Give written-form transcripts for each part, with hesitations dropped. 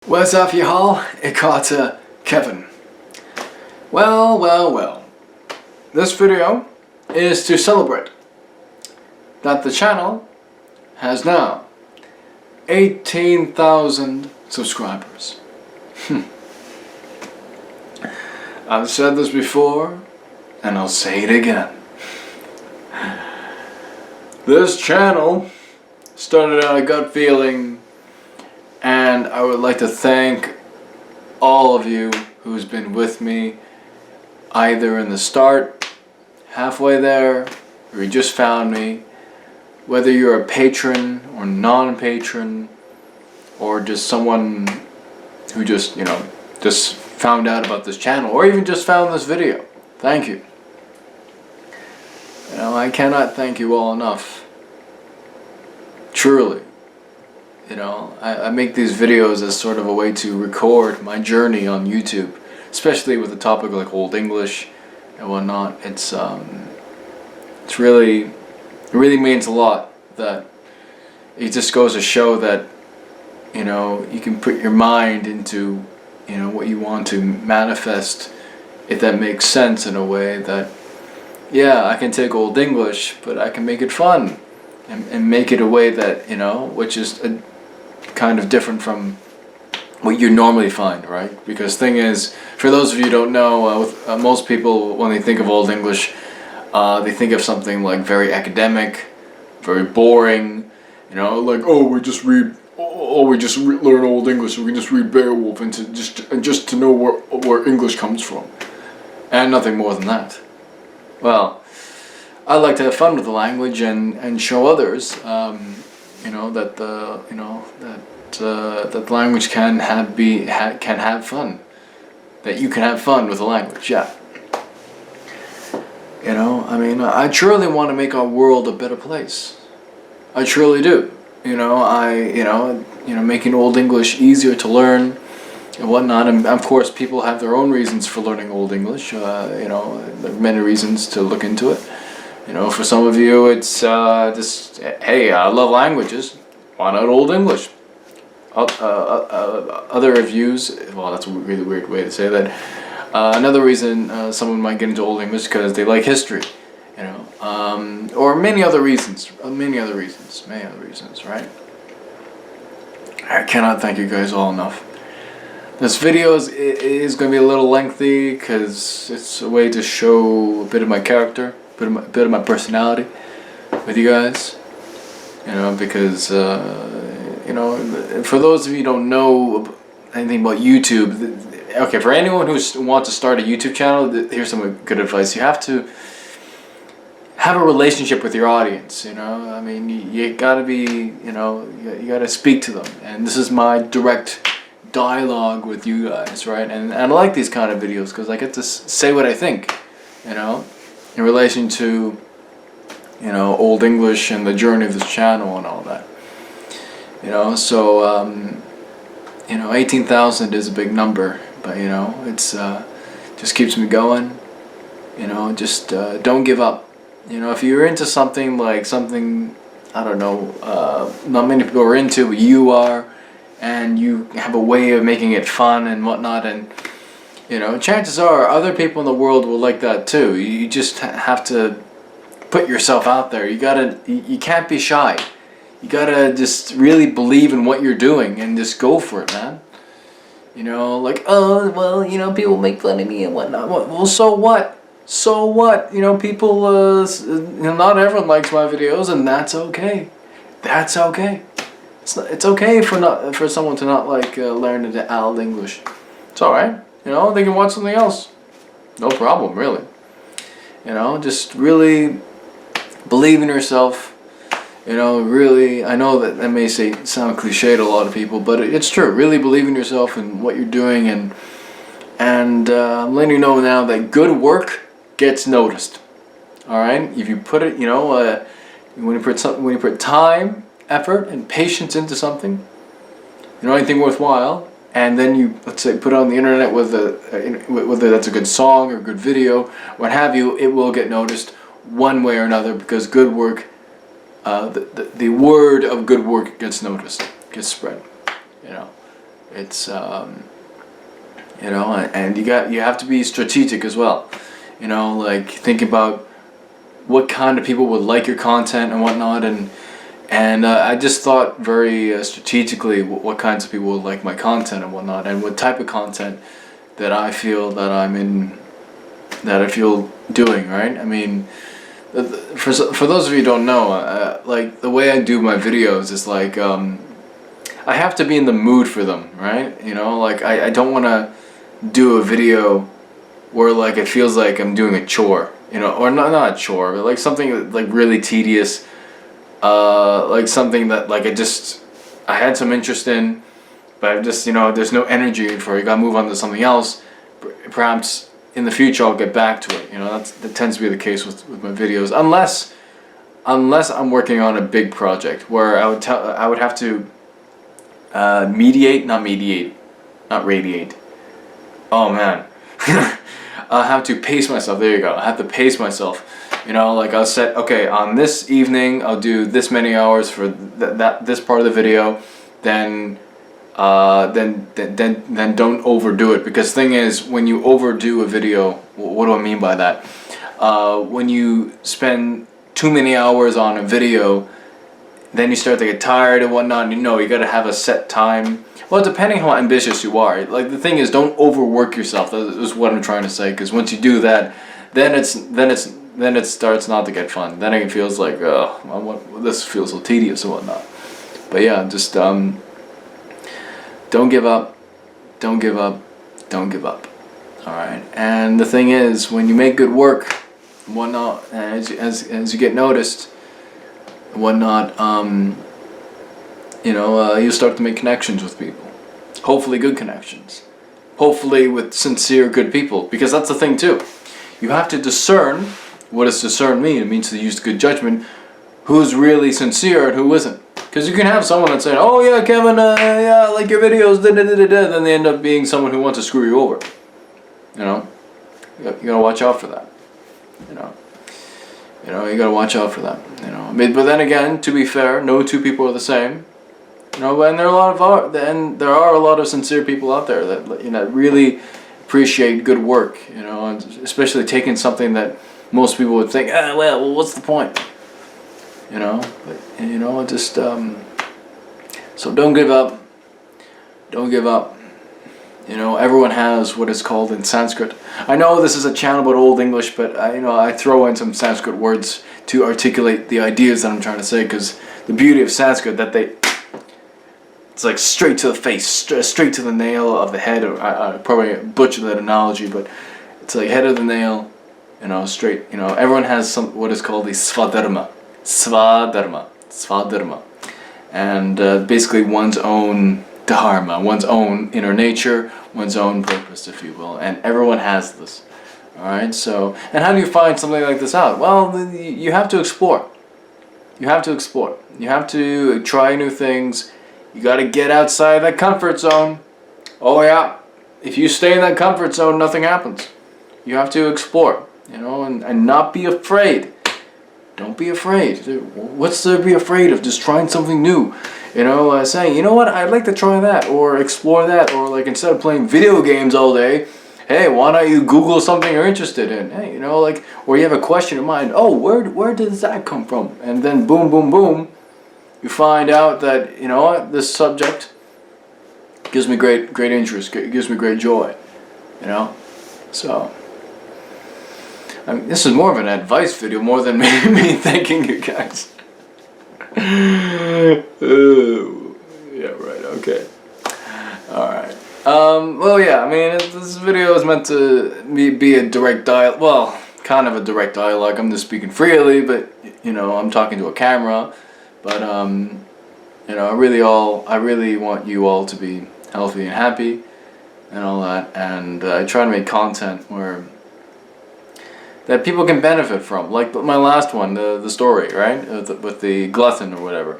What's up, y'all? Ik heet Kevin. Well. This video is to celebrate that the channel has now 18,000 subscribers. I've said this before, and I'll say it again. This channel started out a gut feeling, and I would like to thank all of you who's been with me either in the start, halfway there, or you just found me. Whether you're a patron or non-patron, or just someone who just found out about this channel, or even just found this video, thank you. I cannot thank you all enough. Truly. I make these videos as sort of a way to record my journey on YouTube, especially with a topic like Old English and whatnot. It really means a lot that it just goes to show that you can put your mind into what you want to manifest, if that makes sense, in a way that I can take Old English, but I can make it fun and make it a way that which is kind of different from what you normally find, right? Because thing is, for those of you who don't know, most people, when they think of Old English, they think of something like very academic, very boring, like, we just learn Old English, so we can just read Beowulf and just to know where English comes from, and nothing more than that. Well, I like to have fun with the language and show others, that the language can have fun, that you can have fun with the language. I truly want to make our world a better place. I truly do. Making Old English easier to learn and whatnot. And of course, people have their own reasons for learning Old English. There are many reasons to look into it. For some of you, it's just, hey, I love languages. Why not Old English? Other reviews, well, that's a really weird way to say that. Another reason someone might get into Old English because they like history, or many other reasons, right? I cannot thank you guys all enough. This video is going to be a little lengthy because it's a way to show a bit of my character, a bit of my personality with you guys, because for those of you who don't know anything about YouTube, okay, for anyone who wants to start a YouTube channel, here's some good advice. You have to have a relationship with your audience, you gotta be, you gotta speak to them, and this is my direct dialogue with you guys, right? And I like these kind of videos because I get to say what I think, in relation to, Old English and the journey of this channel and all that, so 18,000 is a big number, but it's just keeps me going. Just don't give up. If you're into something I don't know, not many people are into, but you are, and you have a way of making it fun and whatnot, and chances are other people in the world will like that too. You just have to put yourself out there. You can't be shy. You gotta just really believe in what you're doing and just go for it, man. People make fun of me and whatnot. Well, so what? So what? People, not everyone likes my videos, and that's okay. That's okay. It's okay for someone to not like learning the Eald English. It's alright. They can watch something else. No problem, really. Just really believe in yourself. Really, I know that may sound cliche to a lot of people, but it's true. Really believe in yourself and what you're doing, and I'm letting you know now that good work gets noticed. All right, if you put it, when you put time, effort, and patience into something, anything worthwhile, and then you, let's say, put it on the internet, whether that's a good song or a good video, what have you, it will get noticed one way or another, because good work. The word of good work gets noticed, gets spread, It's you know, and you have to be strategic as well. You know, like think about what kind of people would like your content and whatnot, and I just thought very strategically what kinds of people would like my content and whatnot, and what type of content that I feel that I feel doing, right? I mean, for those of you who don't know, like the way I do my videos is like I have to be in the mood for them, right? You know, like I don't want to do a video where like it feels like I'm doing a chore, you know, or not a chore, but like something like really tedious, like something that like I had some interest in, but I just, you know, there's no energy for it. You gotta move on to something else. Perhaps in the future I'll get back to it. You know, that tends to be the case with my videos, unless I'm working on a big project where I would have to not radiate. Oh man. I'll have to pace myself. There you go. I have to pace myself. You know, like I'll set, okay, on this evening I'll do this many hours for this part of the video. Then don't overdo it, because thing is, when you overdo a video, what do I mean by that? When you spend too many hours on a video, then you start to get tired and whatnot, and you know you gotta have a set time. Well, depending how ambitious you are. Like the thing is, don't overwork yourself. That is what I'm trying to say. Because once you do that, then it starts not to get fun. Then it feels like, this feels so tedious and whatnot. But yeah, just don't give up. Don't give up. Don't give up. All right. And the thing is, when you make good work, and whatnot, and as you get noticed, and whatnot, you know, you start to make connections with people. Hopefully good connections. Hopefully with sincere good people. Because that's the thing too. You have to discern. What does discern mean? It means to use good judgment. Who's really sincere and who isn't. Because you can have someone that's saying, oh yeah, Kevin, yeah, I like your videos, then they end up being someone who wants to screw you over. You know? You gotta watch out for that. You know? You gotta watch out for that. You know? But then again, to be fair, no two people are the same. You know, and there are a lot of sincere people out there that, you know, really appreciate good work. You know, and especially taking something that most people would think, well, what's the point? You know, but you know, just so don't give up. Don't give up. You know, everyone has what is called in Sanskrit. I know this is a channel about Old English, but I throw in some Sanskrit words to articulate the ideas that I'm trying to say, because the beauty of Sanskrit it's like straight to the face, straight to the nail of the head. I probably butchered that analogy, but it's like head of the nail, you know, straight. You know, everyone has what is called the svadharma, and basically one's own dharma, one's own inner nature, one's own purpose, if you will, and everyone has this. All right. So, and how do you find something like this out? Well, you have to explore. You have to explore. You have to try new things. You got to get outside that comfort zone. Oh yeah, if you stay in that comfort zone, nothing happens. You have to explore, you know, and not be afraid. Don't be afraid. What's there to be afraid of? Just trying something new. You know, saying, you know what, I'd like to try that, or explore that, or like instead of playing video games all day, hey, why not you Google something you're interested in? Hey, you know, like, or you have a question in mind, oh, where does that come from? And then boom, boom, boom, you find out that, you know what, this subject gives me great interest, gives me great joy, you know. So, I mean, this is more of an advice video more than me thanking you guys. Yeah, right, okay. Alright. Well, yeah, I mean, this video is meant to be a direct dialogue. Well, kind of a direct dialogue. I'm just speaking freely, but, you know, I'm talking to a camera. But, you know, I really want you all to be healthy and happy and all that. And I try to make content that people can benefit from. Like my last one, the story, right? With the glutton or whatever.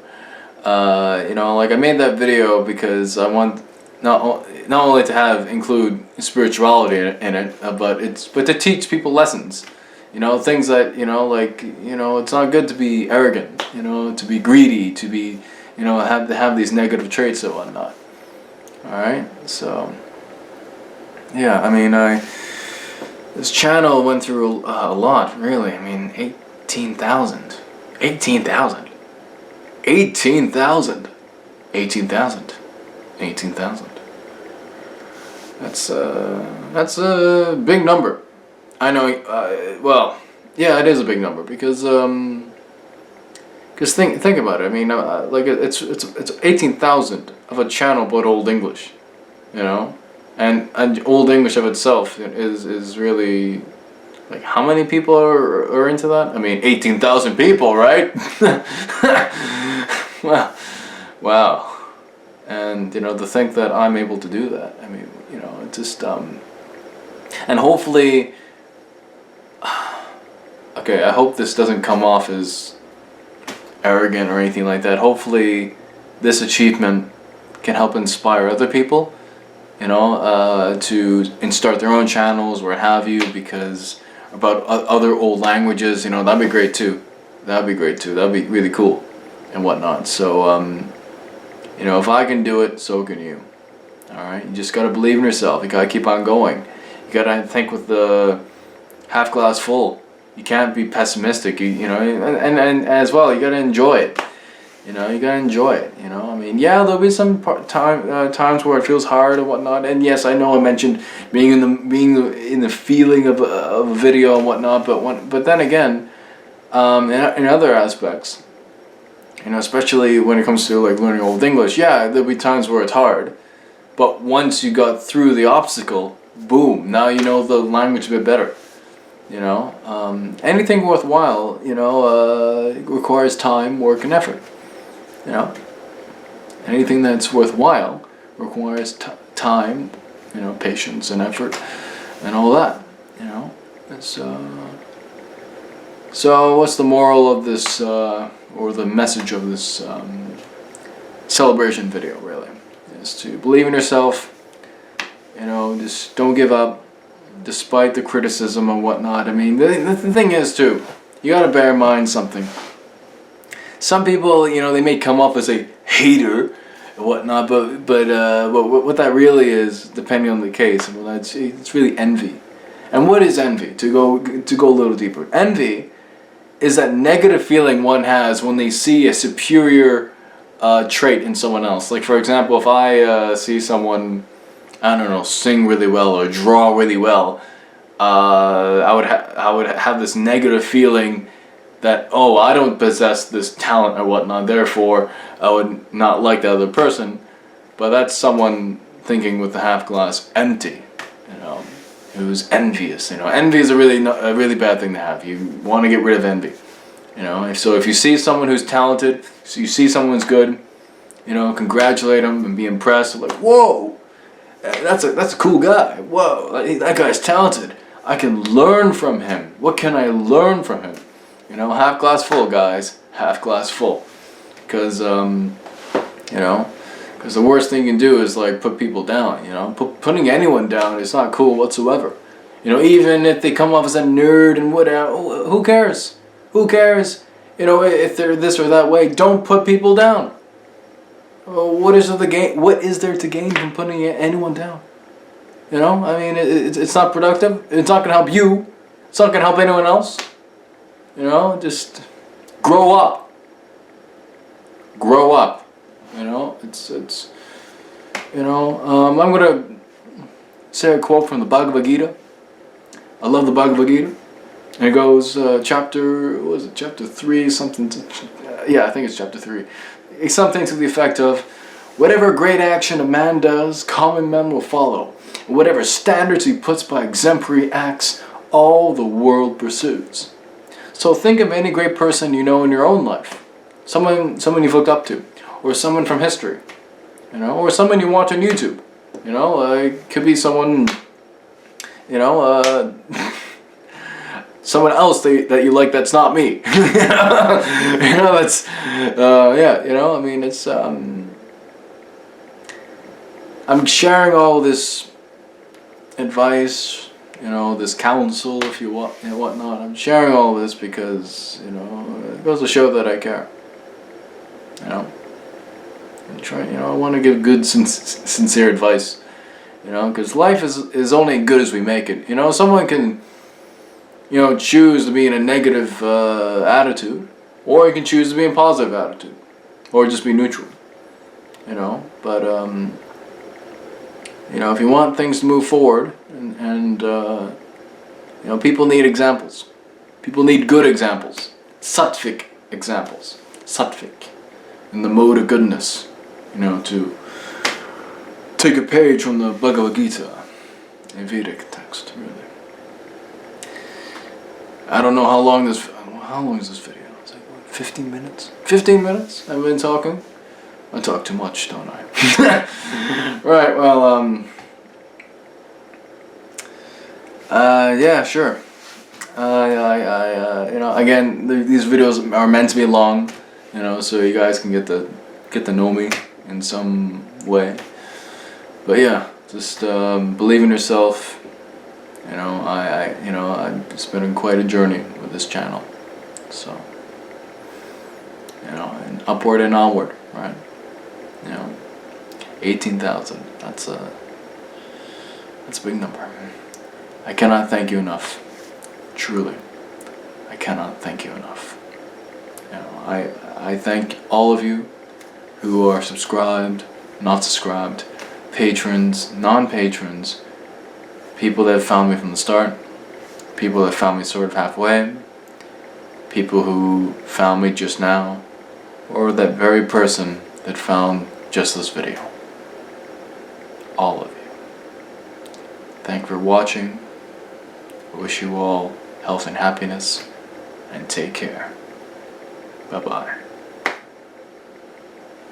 You know, like I made that video because I want not only to include spirituality in it, but to teach people lessons. You know, things that, you know, like, you know, it's not good to be arrogant, you know, to be greedy, to be, you know, have these negative traits and whatnot. Alright, so yeah, I mean, this channel went through a lot, really. I mean, 18,000. 18,000. 18,000. 18,000. 18,000. That's a big number. I know, well, yeah, it is a big number because think about it. I mean, like it's 18,000 of a channel about Old English, you know, and Old English of itself is really, like, how many people are into that? I mean, 18,000 people, right? Wow, wow. And, you know, to think that I'm able to do that, I mean, you know, it just, and hopefully, okay, I hope this doesn't come off as arrogant or anything like that. Hopefully, this achievement can help inspire other people, you know, to start their own channels or what have you, because about other old languages, you know, that'd be great too. That'd be great too. That'd be really cool and whatnot. So, you know, if I can do it, so can you. Alright? You just gotta believe in yourself. You gotta keep on going. You gotta think with the half glass full. You can't be pessimistic, you know, and as well, you gotta enjoy it. You know, you gotta enjoy it, you know. I mean, yeah, there'll be some times where it feels hard and whatnot. And yes, I know I mentioned being in the feeling of a video and whatnot, but then again, in other aspects, you know, especially when it comes to like learning Old English, yeah, there'll be times where it's hard, but once you got through the obstacle, boom, now you know the language a bit better. You know, anything worthwhile, you know, requires time, work, and effort. You know, anything that's worthwhile requires time, you know, patience and effort, and all that. You know, it's so what's the moral of this, or the message of this celebration video? Really, is to believe in yourself. You know, just don't give up, despite the criticism and whatnot. I mean, the thing is too, you gotta bear in mind something. Some people, you know, they may come off as a hater and whatnot, but what that really is, depending on the case, well, it's really envy. And what is envy? To go a little deeper, envy is that negative feeling one has when they see a superior trait in someone else. Like, for example, if I see someone, I don't know, sing really well or draw really well, I would have this negative feeling that, oh, I don't possess this talent or whatnot, therefore I would not like the other person. But that's someone thinking with the half glass empty, you know, who's envious. You know, envy is a really bad thing to have. You want to get rid of envy. You know, so if you see someone who's talented, so you see someone who's good, you know, congratulate them and be impressed. Like, whoa, that's a cool guy. Whoa, that guy's talented. I can learn from him. What can I learn from him? You know, half glass full, guys. Half glass full. Because, you know, because the worst thing you can do is, like, put people down, you know. Putting anyone down is not cool whatsoever. You know, even if they come off as a nerd and whatever, who cares? Who cares? You know, if they're this or that way, don't put people down. What is there to gain from putting anyone down? You know, I mean, it's not productive. It's not going to help you. It's not going to help anyone else. You know, just grow up. Grow up. You know, it's you know, I'm going to say a quote from the Bhagavad Gita. I love the Bhagavad Gita. And it goes, chapter 3, something, yeah, I think it's chapter 3. It's something to the effect of, whatever great action a man does, common men will follow. Whatever standards he puts by exemplary acts, all the world pursues. So think of any great person you know in your own life. Someone you've looked up to. Or someone from history. You know, or someone you watch on YouTube. You know, it could be someone, you know, someone else that you like that's not me. You know, that's, yeah, you know, I mean, it's, I'm sharing all this advice, you know, this counsel, if you want, and whatnot. I'm sharing all this because, you know, it goes to show that I care. You know, And try, I want to give good, sincere advice. Because life is only good as we make it. Someone can, choose to be in a negative attitude, or you can choose to be in a positive attitude, or just be neutral. But if you want things to move forward, and people need examples. People need good examples. Sattvic examples. Sattvic. In the mode of goodness. To take a page from the Bhagavad Gita. A Vedic text, really. I don't know how long is this video? It's like, what, 15 minutes? 15 minutes? I've been talking? I talk too much, don't I? Right, well, yeah, sure. Again, these videos are meant to be long, so you guys can get to know me in some way. But yeah, just believe in yourself. It's been quite a journey with this channel. So, and upward and onward, right? 18,000. That's a big number. I cannot thank you enough. Truly, I cannot thank you enough. I thank all of you who are subscribed, not subscribed, patrons, non-patrons, people that have found me from the start, people that found me sort of halfway, people who found me just now, or that very person that found just this video. All of you. Thank you for watching. I wish you all health and happiness, and take care. Bye-bye.